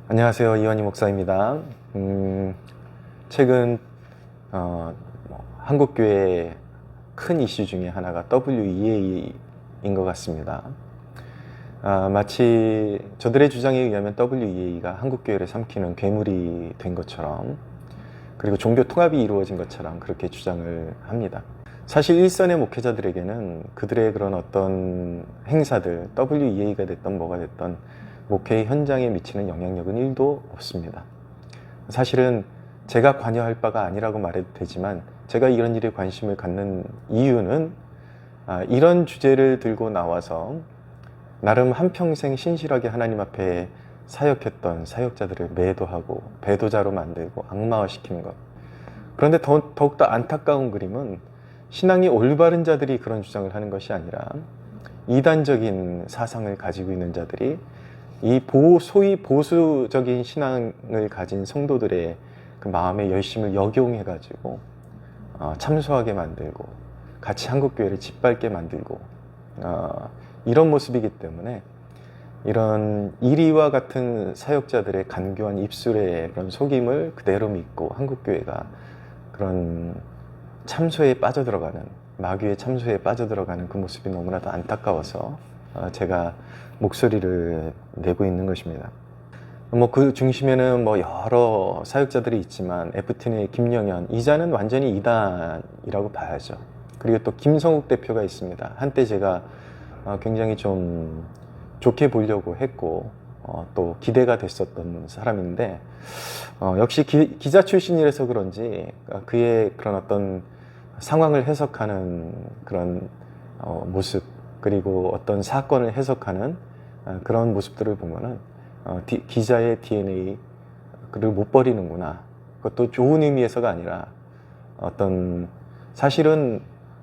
안녕하세요. 이완희 목사입니다. 최근 한국교회의 큰 이슈 중에 하나가 WEA인 것 같습니다. 마치 저들의 주장에 의하면 WEA가 한국교회를 삼키는 괴물이 된 것처럼, 그리고 종교 통합이 이루어진 것처럼 그렇게 주장을 합니다. 사실 일선의 목회자들에게는 그들의 그런 어떤 행사들, WEA가 됐던 뭐가 됐던 목회 현장에 미치는 영향력은 1도 없습니다. 사실은 제가 관여할 바가 아니라고 말해도 되지만, 제가 이런 일에 관심을 갖는 이유는 이런 주제를 들고 나와서 나름 한평생 신실하게 하나님 앞에 사역했던 사역자들을 매도하고 배도자로 만들고 악마화시키는 것. 그런데 더욱더 안타까운 그림은 신앙이 올바른 자들이 그런 주장을 하는 것이 아니라 이단적인 사상을 가지고 있는 자들이 이 소위 보수적인 신앙을 가진 성도들의 그 마음의 열심을 역용해가지고 참소하게 만들고 같이 한국교회를 짓밟게 만들고 이런 모습이기 때문에, 이런 이리와 같은 사역자들의 간교한 입술의 그런 속임을 그대로 믿고 한국교회가 그런 참소에 빠져들어가는, 마귀의 참소에 빠져들어가는 그 모습이 너무나도 안타까워서 제가 목소리를 내고 있는 것입니다. 그 중심에는 여러 사역자들이 있지만 FTN의 김영현 이자는 완전히 이단이라고 봐야죠. 그리고 또 김성욱 대표가 있습니다. 한때 제가 굉장히 좀 좋게 보려고 했고 또 기대가 됐었던 사람인데, 역시 기자 출신이라서 그런지 그의 그런 어떤 상황을 해석하는 그런 모습, 그리고 어떤 사건을 해석하는 그런 모습들을 보면은 기자의 DNA를 못 버리는구나. 그것도 좋은 의미에서가 아니라 어떤, 사실은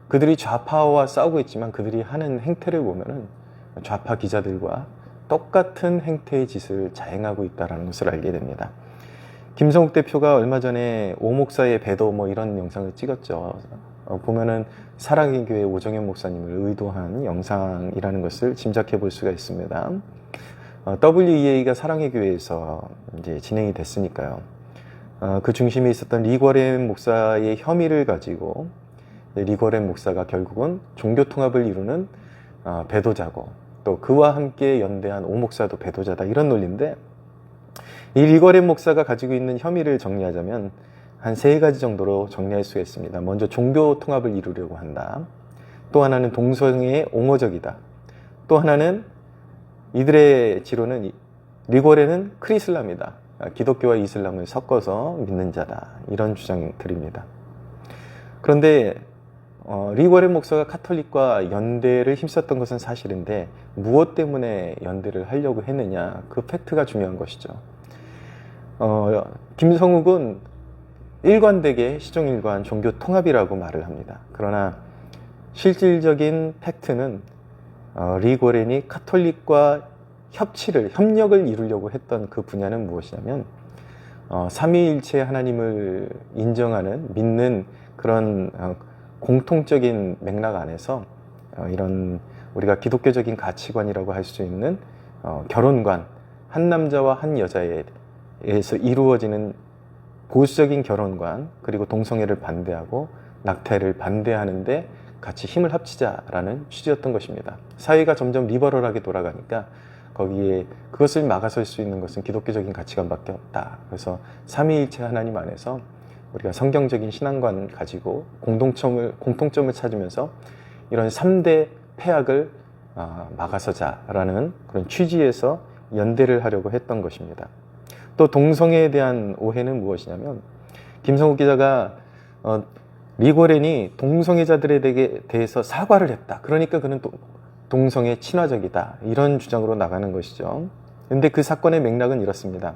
그들이 좌파와 싸우고 있지만 그들이 하는 행태를 보면은 좌파 기자들과 똑같은 행태의 짓을 자행하고 있다는 것을 알게 됩니다. 김성욱 대표가 얼마 전에 오 목사의 배도 이런 영상을 찍었죠. 보면은 사랑의 교회 오정현 목사님을 의도한 영상이라는 것을 짐작해 볼 수가 있습니다. WEA가 사랑의 교회에서 이제 진행이 됐으니까요. 그 중심에 있었던 리거렌 목사의 혐의를 가지고 리거렌 목사가 결국은 종교 통합을 이루는 배도자고, 또 그와 함께 연대한 오 목사도 배도자다, 이런 논리인데, 이 리거렌 목사가 가지고 있는 혐의를 정리하자면 한 3가지 정도로 정리할 수가 있습니다. 먼저 종교 통합을 이루려고 한다. 또 하나는 동성애에 옹호적이다. 또 하나는 이들의 지론은 리거렌은 크리슬람이다. 기독교와 이슬람을 섞어서 믿는 자다. 이런 주장들입니다. 그런데 리거렌 목사가 카톨릭과 연대를 힘썼던 것은 사실인데, 무엇 때문에 연대를 하려고 했느냐, 그 팩트가 중요한 것이죠. 김성욱은 일관되게 시종일관 종교 통합이라고 말을 합니다. 그러나 실질적인 팩트는 리거렌이 카톨릭과 협력을 이루려고 했던 그 분야는 무엇이냐면 삼위일체 하나님을 인정하는, 믿는 그런 공통적인 맥락 안에서 이런 우리가 기독교적인 가치관이라고 할 수 있는 결혼관, 한 남자와 한 여자에서 이루어지는 보수적인 결혼관, 그리고 동성애를 반대하고 낙태를 반대하는데 같이 힘을 합치자라는 취지였던 것입니다. 사회가 점점 리버럴하게 돌아가니까 거기에 그것을 막아설 수 있는 것은 기독교적인 가치관밖에 없다. 그래서 삼위일체 하나님 안에서 우리가 성경적인 신앙관 가지고 공통점을 찾으면서 이런 3대 폐악을 막아서자라는 그런 취지에서 연대를 하려고 했던 것입니다. 또 동성애에 대한 오해는 무엇이냐면, 김성욱 기자가 리거렌이 동성애자들에 대해서 사과를 했다, 그러니까 그는 동성애 친화적이다, 이런 주장으로 나가는 것이죠. 근데 그 사건의 맥락은 이렇습니다.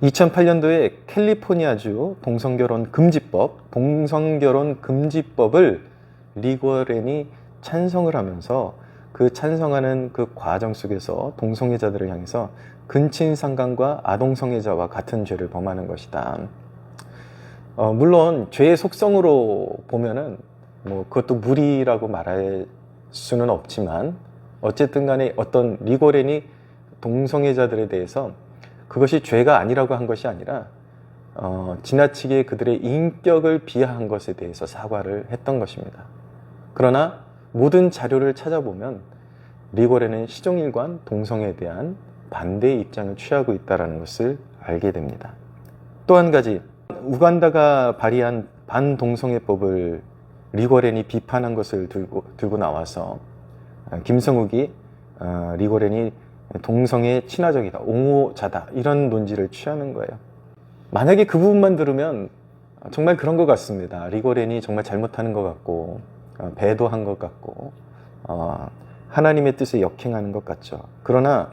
2008년도에 캘리포니아주 동성결혼 금지법을 리거렌이 찬성을 하면서 그 찬성하는 그 과정 속에서 동성애자들을 향해서 근친상간과 아동성애자와 같은 죄를 범하는 것이다. 물론 죄의 속성으로 보면은 그것도 무리라고 말할 수는 없지만, 어쨌든 간에 어떤 리거렌이 동성애자들에 대해서 그것이 죄가 아니라고 한 것이 아니라 지나치게 그들의 인격을 비하한 것에 대해서 사과를 했던 것입니다. 그러나 모든 자료를 찾아보면 리고레는 시종일관 동성애에 대한 반대의 입장을 취하고 있다는 것을 알게 됩니다. 또 한 가지, 우간다가 발의한 반동성애법을 리고렌이 비판한 것을 들고 나와서 김성욱이 리고렌이 동성애 친화적이다, 옹호자다, 이런 논지를 취하는 거예요. 만약에 그 부분만 들으면 정말 그런 것 같습니다. 리고렌이 정말 잘못하는 것 같고 배도한 것 같고 하나님의 뜻에 역행하는 것 같죠. 그러나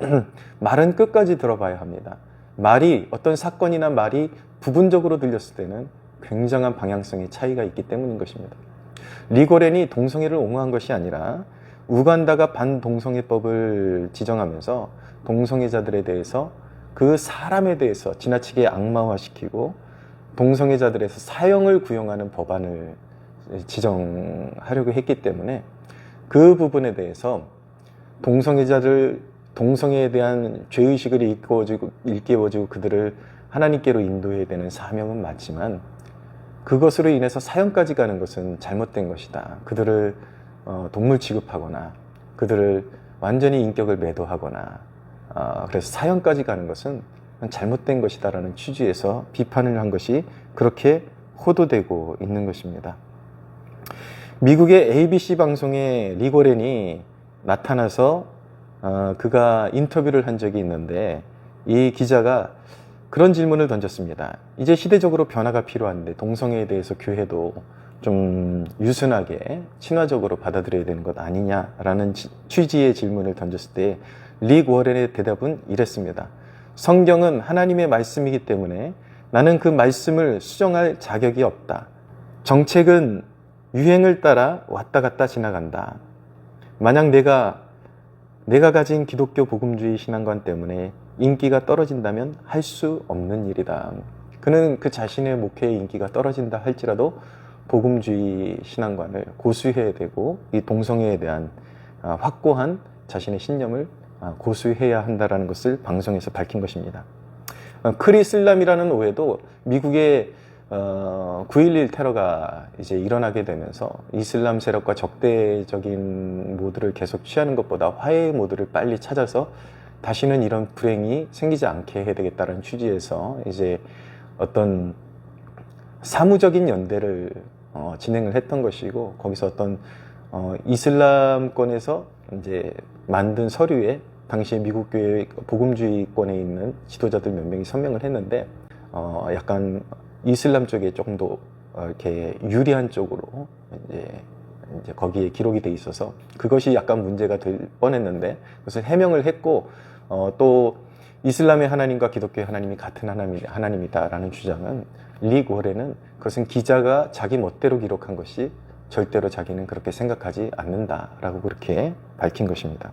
말은 끝까지 들어봐야 합니다. 말이, 어떤 사건이나 말이 부분적으로 들렸을 때는 굉장한 방향성의 차이가 있기 때문인 것입니다. 리고렌이 동성애를 옹호한 것이 아니라 우간다가 반동성애법을 지정하면서 동성애자들에 대해서, 그 사람에 대해서 지나치게 악마화시키고 동성애자들에서 사형을 구형하는 법안을 지정하려고 했기 때문에 그 부분에 대해서 동성애에 대한 죄의식을 일깨워주고 그들을 하나님께로 인도해야 되는 사명은 맞지만, 그것으로 인해서 사형까지 가는 것은 잘못된 것이다. 그들을 동물 취급하거나 그들을 완전히 인격을 매도하거나 그래서 사형까지 가는 것은 잘못된 것이다라는 취지에서 비판을 한 것이 그렇게 호도되고 있는 것입니다. 미국의 ABC 방송에 리고렌이 나타나서 그가 인터뷰를 한 적이 있는데, 이 기자가 그런 질문을 던졌습니다. 이제 시대적으로 변화가 필요한데 동성애에 대해서 교회도 좀 유순하게 친화적으로 받아들여야 되는 것 아니냐라는 취지의 질문을 던졌을 때 릭 워렌의 대답은 이랬습니다. 성경은 하나님의 말씀이기 때문에 나는 그 말씀을 수정할 자격이 없다. 정책은 유행을 따라 왔다 갔다 지나간다. 만약 내가 가진 기독교 복음주의 신앙관 때문에 인기가 떨어진다면 할 수 없는 일이다. 그는 그 자신의 목회의 인기가 떨어진다 할지라도 복음주의 신앙관을 고수해야 되고, 이 동성애에 대한 확고한 자신의 신념을 고수해야 한다는 것을 방송에서 밝힌 것입니다. 크리슬람이라는 오해도 미국의 9.11 테러가 이제 일어나게 되면서 이슬람 세력과 적대적인 모드를 계속 취하는 것보다 화해의 모드를 빨리 찾아서 다시는 이런 불행이 생기지 않게 해야 되겠다는 취지에서 이제 어떤 사무적인 연대를 진행을 했던 것이고, 거기서 어떤 이슬람권에서 이제 만든 서류에 당시에 미국 교회 복음주의권에 있는 지도자들 몇 명이 서명을 했는데 약간 이슬람 쪽에 조금 더 이렇게 유리한 쪽으로 이제 거기에 기록이 돼 있어서 그것이 약간 문제가 될 뻔했는데, 그것을 해명을 했고, 또 이슬람의 하나님과 기독교의 하나님이 같은 하나님이다라는 주장은, 릭 워렌은 그것은 기자가 자기 멋대로 기록한 것이 절대로 자기는 그렇게 생각하지 않는다라고 그렇게 밝힌 것입니다.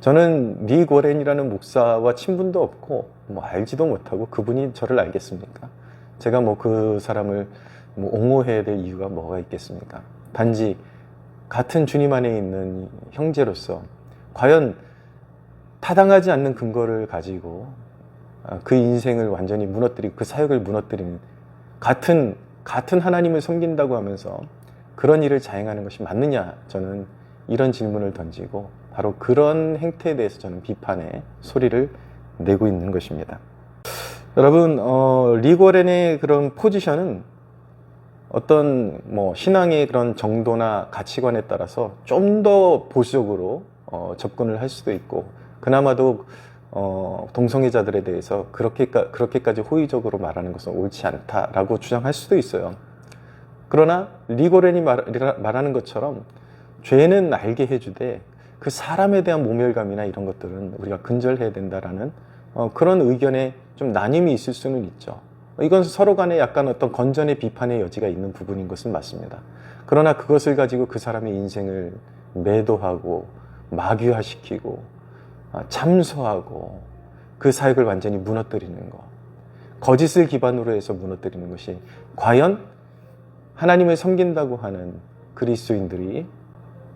저는 릭 워렌이라는 목사와 친분도 없고 뭐 알지도 못하고 그분이 저를 알겠습니까? 제가 뭐 그 사람을 옹호해야 될 이유가 뭐가 있겠습니까? 단지 같은 주님 안에 있는 형제로서 과연 타당하지 않는 근거를 가지고 그 인생을 완전히 무너뜨리고 그 사역을 무너뜨리는, 같은 하나님을 섬긴다고 하면서 그런 일을 자행하는 것이 맞느냐, 저는 이런 질문을 던지고 바로 그런 행태에 대해서 저는 비판의 소리를 내고 있는 것입니다. 여러분, 릭 워렌의 그런 포지션은 어떤 신앙의 그런 정도나 가치관에 따라서 좀 더 보수적으로 접근을 할 수도 있고, 그나마도 동성애자들에 대해서 그렇게까지 호의적으로 말하는 것은 옳지 않다라고 주장할 수도 있어요. 그러나 릭 워렌이 말하는 것처럼 죄는 알게 해주되 그 사람에 대한 모멸감이나 이런 것들은 우리가 근절해야 된다라는 그런 의견에 좀 나뉨이 있을 수는 있죠. 이건 서로 간에 약간 어떤 건전의 비판의 여지가 있는 부분인 것은 맞습니다. 그러나 그것을 가지고 그 사람의 인생을 매도하고 마귀화시키고 참소하고 그 사역을 완전히 무너뜨리는 것, 거짓을 기반으로 해서 무너뜨리는 것이 과연 하나님을 섬긴다고 하는 그리스도인들이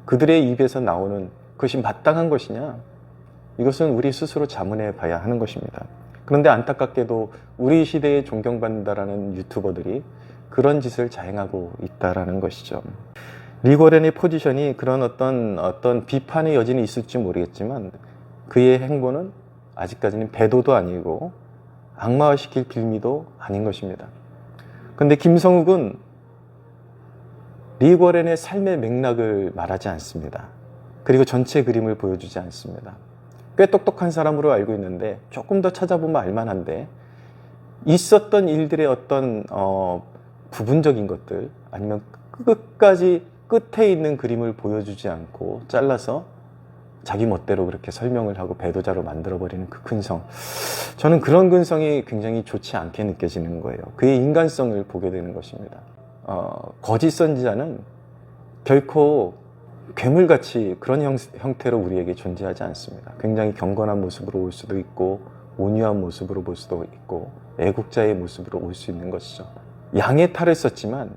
그들의 입에서 나오는 그것이 마땅한 것이냐? 이것은 우리 스스로 자문해 봐야 하는 것입니다. 그런데 안타깝게도 우리 시대에 존경받는다라는 유튜버들이 그런 짓을 자행하고 있다라는 것이죠. 리고렌의 포지션이 그런 어떤 비판의 여지는 있을지 모르겠지만 그의 행보는 아직까지는 배도도 아니고 악마화시킬 빌미도 아닌 것입니다. 그런데 김성욱은 리고렌의 삶의 맥락을 말하지 않습니다. 그리고 전체 그림을 보여주지 않습니다. 꽤 똑똑한 사람으로 알고 있는데 조금 더 찾아보면 알만한데 있었던 일들의 어떤 부분적인 것들 아니면 끝까지 끝에 있는 그림을 보여주지 않고 잘라서 자기 멋대로 그렇게 설명을 하고 배도자로 만들어버리는 그 근성, 저는 그런 근성이 굉장히 좋지 않게 느껴지는 거예요. 그의 인간성을 보게 되는 것입니다. 거짓 선지자는 결코 괴물같이 그런 형태로 우리에게 존재하지 않습니다. 굉장히 경건한 모습으로 올 수도 있고 온유한 모습으로 볼 수도 있고 애국자의 모습으로 올 수 있는 것이죠. 양의 탈을 썼지만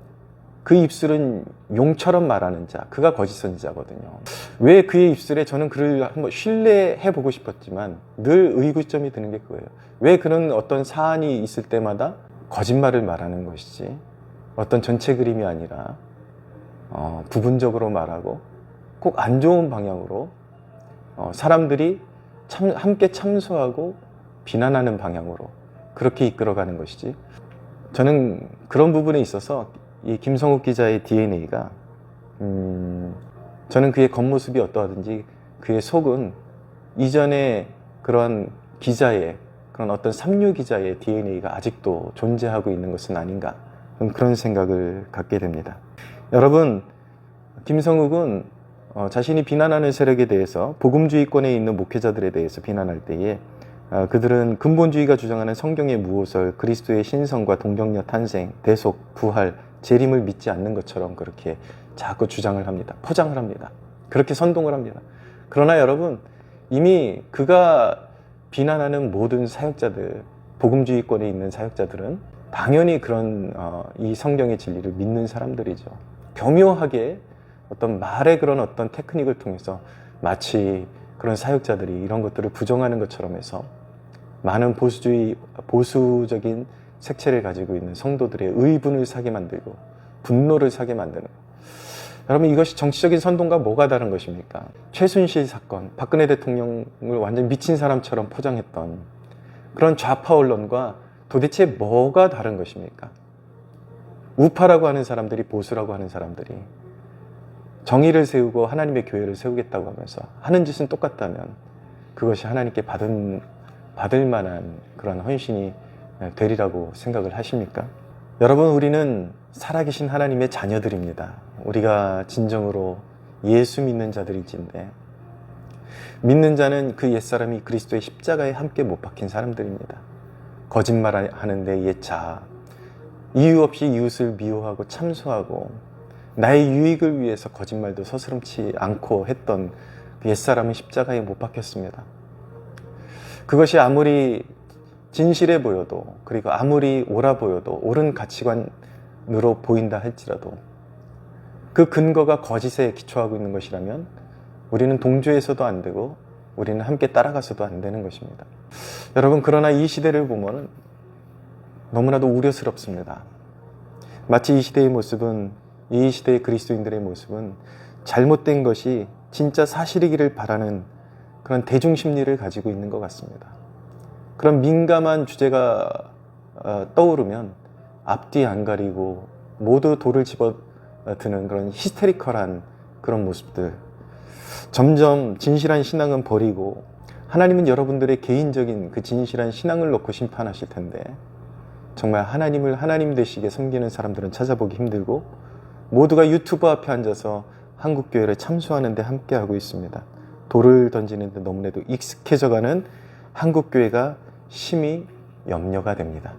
그 입술은 용처럼 말하는 자, 그가 거짓 선지자거든요. 왜 그의 입술에 저는 그를 한번 신뢰해 보고 싶었지만 늘 의구점이 드는 게 그거예요. 왜 그런 어떤 사안이 있을 때마다 거짓말을 말하는 것이지 어떤 전체 그림이 아니라 부분적으로 말하고 꼭 안 좋은 방향으로 사람들이 함께 참소하고 비난하는 방향으로 그렇게 이끌어가는 것이지. 저는 그런 부분에 있어서 이 김성욱 기자의 DNA가 저는 그의 겉모습이 어떠하든지 그의 속은 이전에 그런 기자의 그런 어떤 삼류 기자의 DNA가 아직도 존재하고 있는 것은 아닌가 그런 생각을 갖게 됩니다. 여러분, 김성욱은 자신이 비난하는 세력에 대해서 복음주의권에 있는 목회자들에 대해서 비난할 때에 그들은 근본주의가 주장하는 성경의 무호설, 그리스도의 신성과 동정녀 탄생, 대속, 부활, 재림을 믿지 않는 것처럼 그렇게 자꾸 주장을 합니다. 포장을 합니다. 그렇게 선동을 합니다. 그러나 여러분, 이미 그가 비난하는 모든 사역자들, 복음주의권에 있는 사역자들은 당연히 그런 이 성경의 진리를 믿는 사람들이죠. 교묘하게 어떤 말의 그런 어떤 테크닉을 통해서 마치 그런 사역자들이 이런 것들을 부정하는 것처럼 해서 많은 보수적인 색채를 가지고 있는 성도들의 의분을 사게 만들고 분노를 사게 만드는, 여러분 이것이 정치적인 선동과 뭐가 다른 것입니까? 최순실 사건, 박근혜 대통령을 완전 미친 사람처럼 포장했던 그런 좌파 언론과 도대체 뭐가 다른 것입니까? 우파라고 하는 사람들이, 보수라고 하는 사람들이 정의를 세우고 하나님의 교회를 세우겠다고 하면서 하는 짓은 똑같다면 그것이 하나님께 받을 만한 그런 헌신이 되리라고 생각을 하십니까? 여러분, 우리는 살아계신 하나님의 자녀들입니다. 우리가 진정으로 예수 믿는 자들일진데, 믿는 자는 그 옛사람이 그리스도의 십자가에 함께 못 박힌 사람들입니다. 거짓말하는데 옛자, 이유 없이 이웃을 미워하고 참소하고 나의 유익을 위해서 거짓말도 서스럼치 않고 했던 그 옛사람은 십자가에 못 박혔습니다. 그것이 아무리 진실해 보여도, 그리고 아무리 옳아 보여도, 옳은 가치관으로 보인다 할지라도 그 근거가 거짓에 기초하고 있는 것이라면 우리는 동조해서도 안 되고 우리는 함께 따라가서도 안 되는 것입니다. 여러분, 그러나 이 시대를 보면 너무나도 우려스럽습니다. 마치 이 시대의 모습은, 이 시대의 그리스도인들의 모습은 잘못된 것이 진짜 사실이기를 바라는 그런 대중심리를 가지고 있는 것 같습니다. 그런 민감한 주제가 떠오르면 앞뒤 안 가리고 모두 돌을 집어드는 그런 히스테리컬한 그런 모습들. 점점 진실한 신앙은 버리고 하나님은 여러분들의 개인적인 그 진실한 신앙을 놓고 심판하실 텐데, 정말 하나님을 하나님 되시게 섬기는 사람들은 찾아보기 힘들고 모두가 유튜브 앞에 앉아서 한국교회를 참수하는 데 함께하고 있습니다. 돌을 던지는 데 너무나도 익숙해져가는 한국교회가 심히 염려가 됩니다.